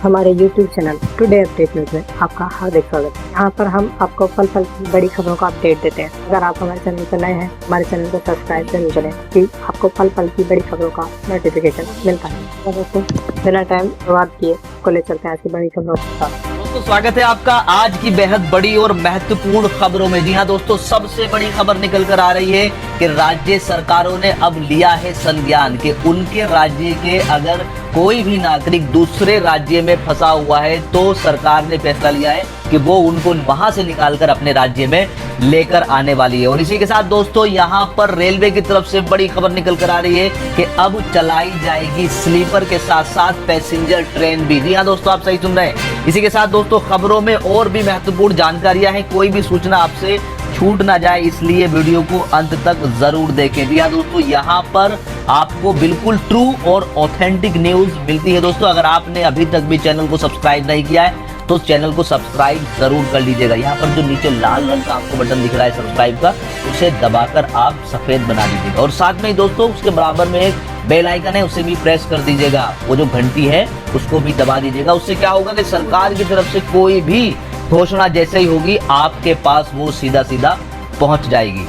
हमारे YouTube channel today update news में आपका हार्दिक स्वागत है। यहाँ पर हम आपको पल पल की बड़ी खबरों का अपडेट देते हैं। अगर आप हमारे चैनल पर नए हैं, हमारे चैनल को सब्सक्राइब जरूर करें कि आपको पल पल की बड़ी खबरों का नोटिफिकेशन मिलता है। तो दोस्तों बिना टाइम बर्बाद किए को ले चलते हैं ऐसी बड़ी खबरों के साथ। दोस्तों स्वागत है आपका आज की बेहद बड़ी और महत्वपूर्ण खबरों में। जी हाँ दोस्तों, सबसे बड़ी खबर निकल कर आ रही है कि राज्य सरकारों ने अब लिया है संज्ञान कि उनके राज्य के अगर कोई भी नागरिक दूसरे राज्य में फंसा हुआ है तो सरकार ने फैसला लिया है कि वो उनको वहां से निकालकर अपने राज्य में लेकर आने वाली है। और इसी के साथ दोस्तों यहाँ पर रेलवे की तरफ से बड़ी खबर निकल कर आ रही है कि अब चलाई जाएगी स्लीपर के साथ साथ पैसेंजर ट्रेन भी। जी हाँ दोस्तों, आप सही सुन रहे हैं। इसी के साथ दोस्तों खबरों में और भी महत्वपूर्ण जानकारियां हैं, कोई भी सूचना आपसे छूट ना जाए, इसलिए वीडियो को अंत तक जरूर देखें। जी हाँ दोस्तों, यहाँ पर आपको बिल्कुल ट्रू और ऑथेंटिक न्यूज मिलती है। दोस्तों अगर आपने अभी तक भी चैनल को सब्सक्राइब नहीं किया है तो चैनल को सब्सक्राइब जरूर कर लीजिएगा। यहाँ पर जो नीचे लाल रंग का आपको बटन दिख रहा है सब्सक्राइब का, उसे दबाकर आप सफेद बना दीजिएगा। और साथ में ही दोस्तों उसके बराबर में एक बेल आइकन है, उसे भी प्रेस कर दीजिएगा। वो जो घंटी है उसको भी दबा दीजिएगा। उससे क्या होगा कि सरकार की तरफ से कोई भी घोषणा जैसे ही होगी आपके पास वो सीधा सीधा पहुंच जाएगी।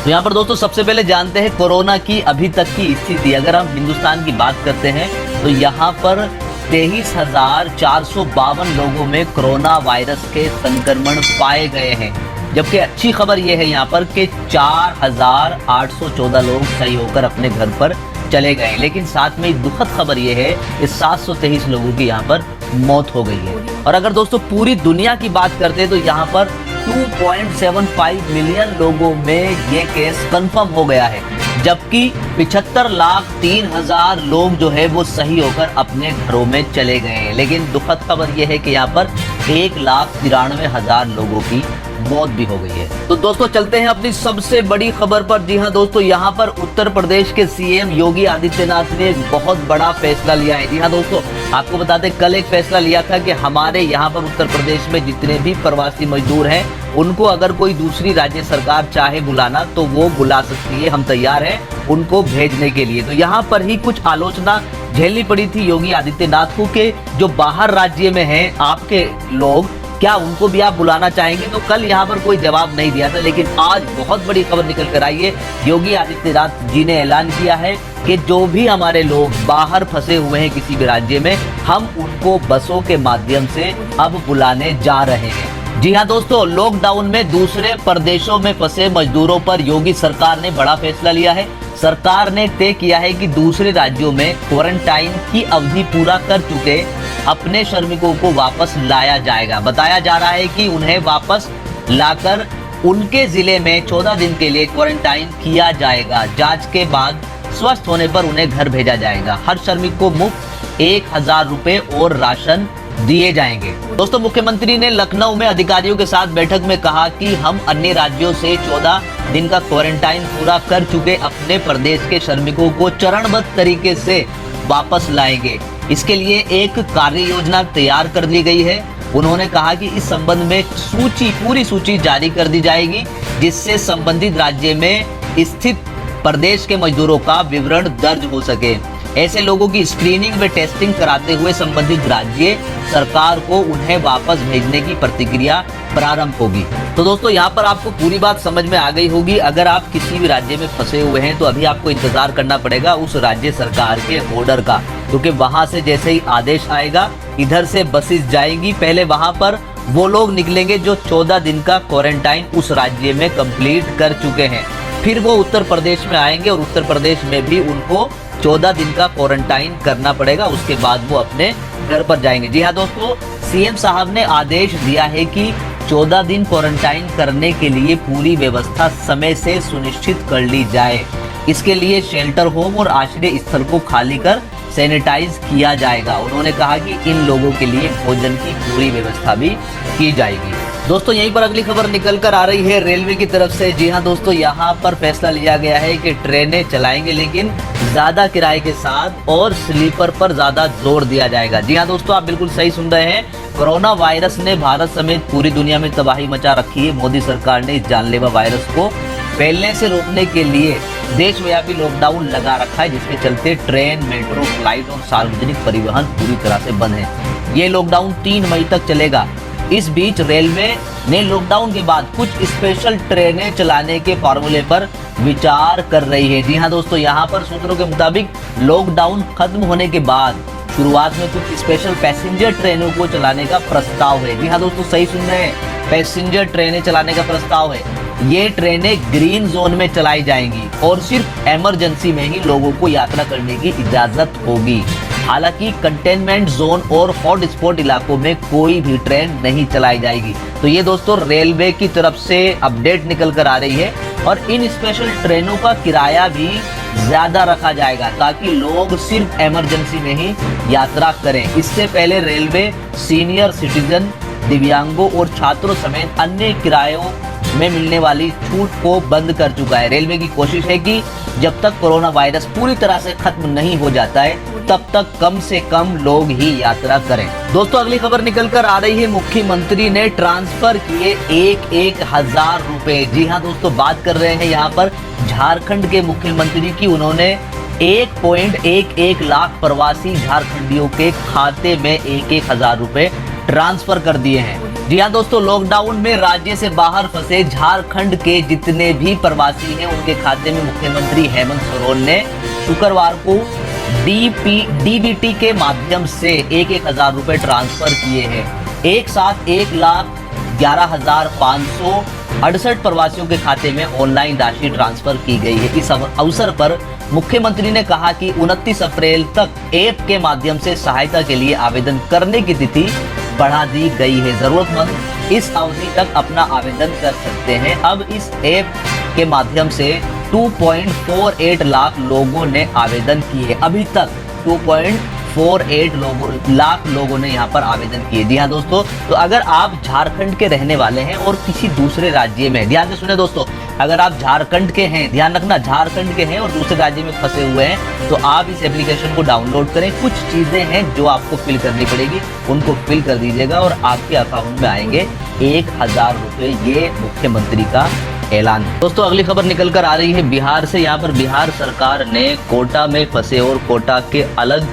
तो यहाँ पर दोस्तों सबसे पहले जानते हैं कोरोना की अभी तक की स्थिति। अगर हम हिंदुस्तान की बात करते हैं तो यहाँ पर 23,452 लोगों में कोरोना वायरस के संक्रमण पाए गए हैं। जबकि अच्छी खबर यह है यहाँ पर कि 4,814 लोग सही होकर अपने घर पर चले गए। लेकिन साथ में दुखद खबर यह है कि 723 लोगों की यहाँ पर मौत हो गई है। और अगर दोस्तों पूरी दुनिया की बात करते हैं तो यहाँ पर 2.75 मिलियन लोगों में ये केस कंफर्म हो गया है। जबकि 75,03,000 लोग जो है वो सही होकर अपने घरों में चले गए हैं। लेकिन दुखद खबर यह है कि यहाँ पर 1,93,000 लोगों की मौत भी हो गई है। तो दोस्तों चलते हैं अपनी सबसे बड़ी खबर पर। जी हाँ दोस्तों, यहाँ पर उत्तर प्रदेश के सीएम योगी आदित्यनाथ ने एक बहुत बड़ा फैसला लिया है। जी हाँ दोस्तों, आपको बता दें कल एक फैसला लिया था कि हमारे यहाँ पर उत्तर प्रदेश में जितने भी प्रवासी मजदूर हैं उनको अगर कोई दूसरी राज्य सरकार चाहे बुलाना तो वो बुला सकती है, हम तैयार हैं उनको भेजने के लिए। तो यहाँ पर ही कुछ आलोचना झेलनी पड़ी थी योगी आदित्यनाथ को कि जो बाहर राज्य में हैं आपके लोग, क्या उनको भी आप बुलाना चाहेंगे? तो कल यहाँ पर कोई जवाब नहीं दिया था। लेकिन आज बहुत बड़ी खबर निकल कर आई है। योगी आदित्यनाथ जी ने ऐलान किया है कि जो भी हमारे लोग बाहर फंसे हुए हैं किसी भी राज्य में, हम उनको बसों के माध्यम से अब बुलाने जा रहे हैं। जी हाँ दोस्तों, लॉकडाउन में दूसरे प्रदेशों में फंसे मजदूरों पर योगी सरकार ने बड़ा फैसला लिया है। सरकार ने तय किया है कि दूसरे राज्यों में क्वारंटाइन की अवधि पूरा कर चुके अपने श्रमिकों को वापस लाया जाएगा। बताया जा रहा है कि उन्हें वापस लाकर उनके जिले में 14 दिन के लिए क्वारंटाइन किया जाएगा। जांच के बाद स्वस्थ होने पर उन्हें घर भेजा जाएगा। हर श्रमिक को मुफ्त 1,000 रुपए और राशन दिए जाएंगे। दोस्तों मुख्यमंत्री ने लखनऊ में अधिकारियों के साथ बैठक में कहा कि हम अन्य राज्यों से 14 दिन का क्वारंटाइन पूरा कर चुके अपने प्रदेश के श्रमिकों को चरणबद्ध तरीके से वापस लाएंगे। इसके लिए एक कार्य योजना तैयार कर दी गई है। उन्होंने कहा कि इस संबंध में पूरी सूची जारी कर दी जाएगी, जिससे संबंधित राज्य में स्थित प्रदेश के मजदूरों का विवरण दर्ज हो सके। ऐसे लोगों की स्क्रीनिंग व टेस्टिंग कराते हुए संबंधित राज्य सरकार को उन्हें वापस भेजने की प्रक्रिया प्रारंभ होगी। तो दोस्तों यहाँ पर आपको पूरी बात समझ में आ गई होगी। अगर आप किसी भी राज्य में फंसे हुए हैं तो अभी आपको इंतजार करना पड़ेगा उस राज्य सरकार के ऑर्डर का, क्योंकि वहां से जैसे ही आदेश आएगा इधर से बसेस जाएंगी। पहले वहां पर वो लोग निकलेंगे जो 14 दिन का क्वारंटाइन उस राज्य में कंप्लीट कर चुके हैं। फिर वो उत्तर प्रदेश में आएंगे और उत्तर प्रदेश में भी उनको 14 दिन का क्वारंटाइन करना पड़ेगा। उसके बाद वो अपने घर पर जाएंगे। जी हाँ दोस्तों, सीएम साहब ने आदेश दिया है कि 14 दिन क्वारंटाइन करने के लिए पूरी व्यवस्था समय से सुनिश्चित कर ली जाए। इसके लिए शेल्टर होम और आश्रय स्थल को खाली कर सैनिटाइज किया जाएगा। उन्होंने कहा कि इन लोगों के लिए भोजन की पूरी व्यवस्था भी की जाएगी। दोस्तों यहीं पर अगली खबर निकल कर आ रही है रेलवे की तरफ से। जी हाँ दोस्तों, यहाँ पर फैसला लिया गया है कि ट्रेनें चलाएंगे लेकिन ज्यादा किराए के साथ और स्लीपर पर ज्यादा जोर दिया जाएगा। जी हाँ दोस्तों, आप बिल्कुल सही सुन रहे हैं। कोरोना वायरस ने भारत समेत पूरी दुनिया में तबाही मचा रखी है। मोदी सरकार ने इस जानलेवा वायरस को फैलने से रोकने के लिए देशव्यापी लॉकडाउन लगा रखा है, जिसके चलते ट्रेन, मेट्रो, फ्लाइट और सार्वजनिक परिवहन पूरी तरह से बंद है। ये लॉकडाउन 3 मई तक चलेगा। इस बीच रेलवे ने लॉकडाउन के बाद कुछ स्पेशल ट्रेनें चलाने के फॉर्मूले पर विचार कर रही है। जी हाँ दोस्तों, यहाँ पर सूत्रों के मुताबिक लॉकडाउन खत्म होने के बाद शुरुआत में कुछ स्पेशल पैसेंजर ट्रेनों को चलाने का प्रस्ताव है। जी हाँ दोस्तों, सही सुन रहे हैं, पैसेंजर ट्रेनें चलाने का प्रस्ताव है। ये ट्रेनें ग्रीन जोन में चलाई जाएंगी और सिर्फ इमरजेंसी में ही लोगों को यात्रा करने की इजाजत होगी। हालांकि कंटेनमेंट जोन और हॉट स्पॉट इलाकों में कोई भी ट्रेन नहीं चलाई जाएगी। तो ये दोस्तों रेलवे की तरफ से अपडेट निकल कर आ रही है और इन स्पेशल ट्रेनों का किराया भी ज्यादा रखा जाएगा ताकि लोग सिर्फ इमरजेंसी में ही यात्रा करें। इससे पहले रेलवे सीनियर सिटीजन, दिव्यांगों और छात्रों समेत अन्य किरायों में मिलने वाली छूट को बंद कर चुका है। रेलवे की कोशिश है कि जब तक कोरोना वायरस पूरी तरह से खत्म नहीं हो जाता है तब तक कम से कम लोग ही यात्रा करें। दोस्तों अगली खबर निकल कर आ रही है, मुख्यमंत्री ने ट्रांसफर किए 1,000 रुपए। जी हाँ दोस्तों, बात कर रहे हैं यहाँ पर झारखंड के मुख्यमंत्री की। उन्होंने 1.11 लाख प्रवासी झारखंडियों के खाते में 1,000 रुपए ट्रांसफर कर दिए हैं। जी हाँ दोस्तों, लॉकडाउन में राज्य से बाहर फंसे झारखंड के जितने भी प्रवासी हैं उनके खाते में मुख्यमंत्री हेमंत सोरेन ने शुक्रवार को डीबीटी के माध्यम से 1,000 रुपए ट्रांसफर किए हैं। एक साथ 1,11,568 प्रवासियों के खाते में ऑनलाइन राशि ट्रांसफर की गई है। इस अवसर पर मुख्यमंत्री ने कहा कि 29 अप्रैल तक ऐप के माध्यम से सहायता के लिए आवेदन करने की तिथि बढ़ा दी गई है। जरूरतमंद इस अवधि तक अपना आवेदन कर सकते हैं। अब इस ऐप के माध्यम से 2.48 लाख लोगों ने आवेदन किए। अभी तक 2.48 लाख लोगों ने यहाँ पर आवेदन किए। जी हाँ दोस्तों, तो अगर आप झारखंड के रहने वाले हैं और किसी दूसरे राज्य में, ध्यान से सुने दोस्तों, अगर आप झारखंड के हैं, ध्यान रखना, झारखंड के हैं और दूसरे राज्य में फंसे हुए हैं तो आप इस एप्लीकेशन को डाउनलोड करें। कुछ चीजें हैं जो आपको फिल करनी पड़ेगी, उनको फिल कर दीजिएगा और आपके अकाउंट में आएंगे 1,000 रुपए। ये मुख्यमंत्री का ऐलान। दोस्तों अगली खबर निकल कर आ रही है बिहार से। यहाँ पर बिहार सरकार ने कोटा में फंसे और कोटा के अलग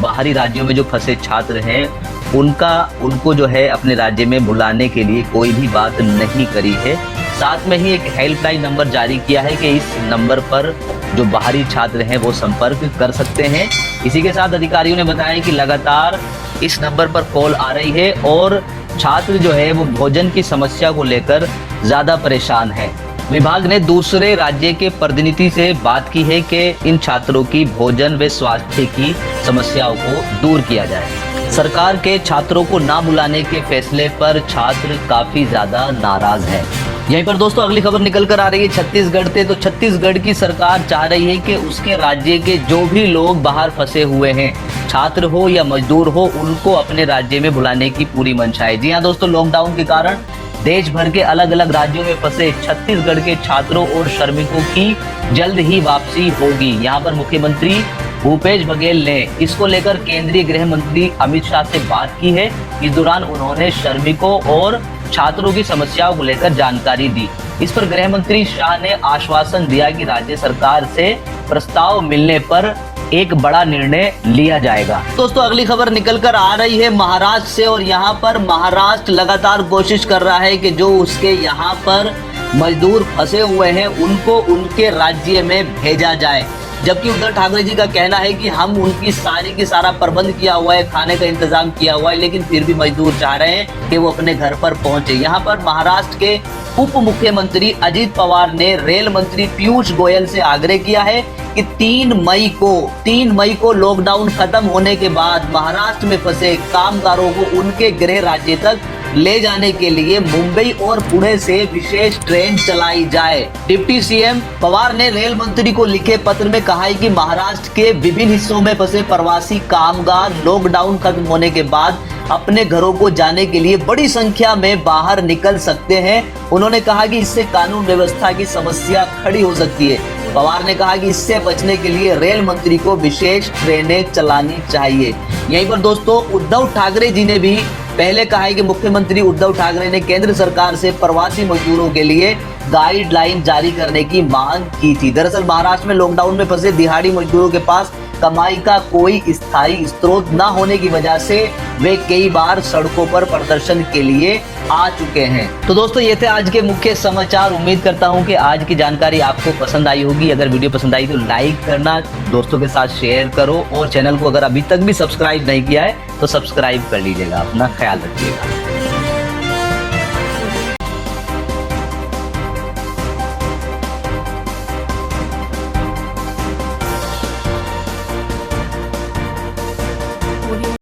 बाहरी राज्यों में जो फंसे छात्र हैं उनको जो है अपने राज्य में बुलाने के लिए कोई भी बात नहीं करी है। साथ में ही एक हेल्पलाइन नंबर जारी किया है कि इस नंबर पर जो बाहरी छात्र हैं वो संपर्क कर सकते हैं। इसी के साथ अधिकारियों ने बताया कि लगातार इस नंबर पर कॉल आ रही है और छात्र जो है वो भोजन की समस्या को लेकर ज्यादा परेशान है। विभाग ने दूसरे राज्य के प्रतिनिधि से बात की है कि इन छात्रों की भोजन व स्वास्थ्य की समस्याओं को दूर किया जाए। सरकार के छात्रों को ना बुलाने के फैसले पर छात्र काफी ज्यादा नाराज है। यहीं पर दोस्तों अगली खबर निकल कर आ रही है छत्तीसगढ़ से। तो छत्तीसगढ़ की सरकार चाह रही है कि उसके राज्य के जो भी लोग बाहर फंसे हुए हैं, छात्र हो या मजदूर हो, उनको अपने राज्य में बुलाने की पूरी मंशा है। जी हाँ दोस्तों, लॉकडाउन के कारण देश भर के अलग अलग राज्यों में फंसे छत्तीसगढ़ के छात्रों और श्रमिकों की जल्द ही वापसी होगी। यहाँ पर मुख्यमंत्री भूपेश बघेल ने इसको लेकर केंद्रीय गृह मंत्री अमित शाह से बात की है। इस दौरान उन्होंने श्रमिकों और छात्रों की समस्याओं को लेकर जानकारी दी। इस पर गृह मंत्री शाह ने आश्वासन दिया कि राज्य सरकार से प्रस्ताव मिलने पर एक बड़ा निर्णय लिया जाएगा। दोस्तों अगली खबर निकल कर आ रही है महाराष्ट्र से और यहाँ पर महाराष्ट्र लगातार कोशिश कर रहा है कि जो उसके यहाँ पर मजदूर फंसे हुए हैं उनको उनके राज्य में भेजा जाए। जबकि उद्धव ठाकरे जी का कहना है कि हम उनकी सारी की सारा प्रबंध किया हुआ है, खाने का इंतजाम किया हुआ है, लेकिन फिर भी मजदूर चाह रहे हैं कि वो अपने घर पर पहुंचे। यहाँ पर महाराष्ट्र के उप मुख्यमंत्री अजित पवार ने रेल मंत्री पीयूष गोयल से आग्रह किया है कि 3 मई को लॉकडाउन खत्म होने के बाद महाराष्ट्र में फंसे कामगारों को उनके गृह राज्य तक ले जाने के लिए मुंबई और पुणे से विशेष ट्रेन चलाई जाए। डिप्टी सीएम पवार ने रेल मंत्री को लिखे पत्र में कहा है कि महाराष्ट्र के विभिन्न हिस्सों में फंसे प्रवासी कामगार लॉकडाउन खत्म होने के बाद अपने घरों को जाने के लिए बड़ी संख्या में बाहर निकल सकते हैं। उन्होंने कहा कि इससे कानून व्यवस्था की समस्या खड़ी हो सकती है। पवार ने कहा कि इससे बचने के लिए रेल मंत्री को विशेष ट्रेनें चलानी चाहिए। यहीं पर दोस्तों उद्धव ठाकरे जी ने भी पहले कहा है कि मुख्यमंत्री उद्धव ठाकरे ने केंद्र सरकार से प्रवासी मजदूरों के लिए गाइडलाइन जारी करने की मांग की थी। दरअसल महाराष्ट्र में लॉकडाउन में फंसे दिहाड़ी मजदूरों के पास कमाई का कोई स्थायी स्रोत न होने की वजह से वे कई बार सड़कों पर प्रदर्शन के लिए आ चुके हैं। तो दोस्तों ये थे आज के मुख्य समाचार। उम्मीद करता हूं कि आज की जानकारी आपको पसंद आई होगी। अगर वीडियो पसंद आई तो लाइक करना, दोस्तों के साथ शेयर करो और चैनल को अगर अभी तक भी सब्सक्राइब नहीं किया है तो सब्सक्राइब कर लीजिएगा। अपना ख्याल रखिएगा।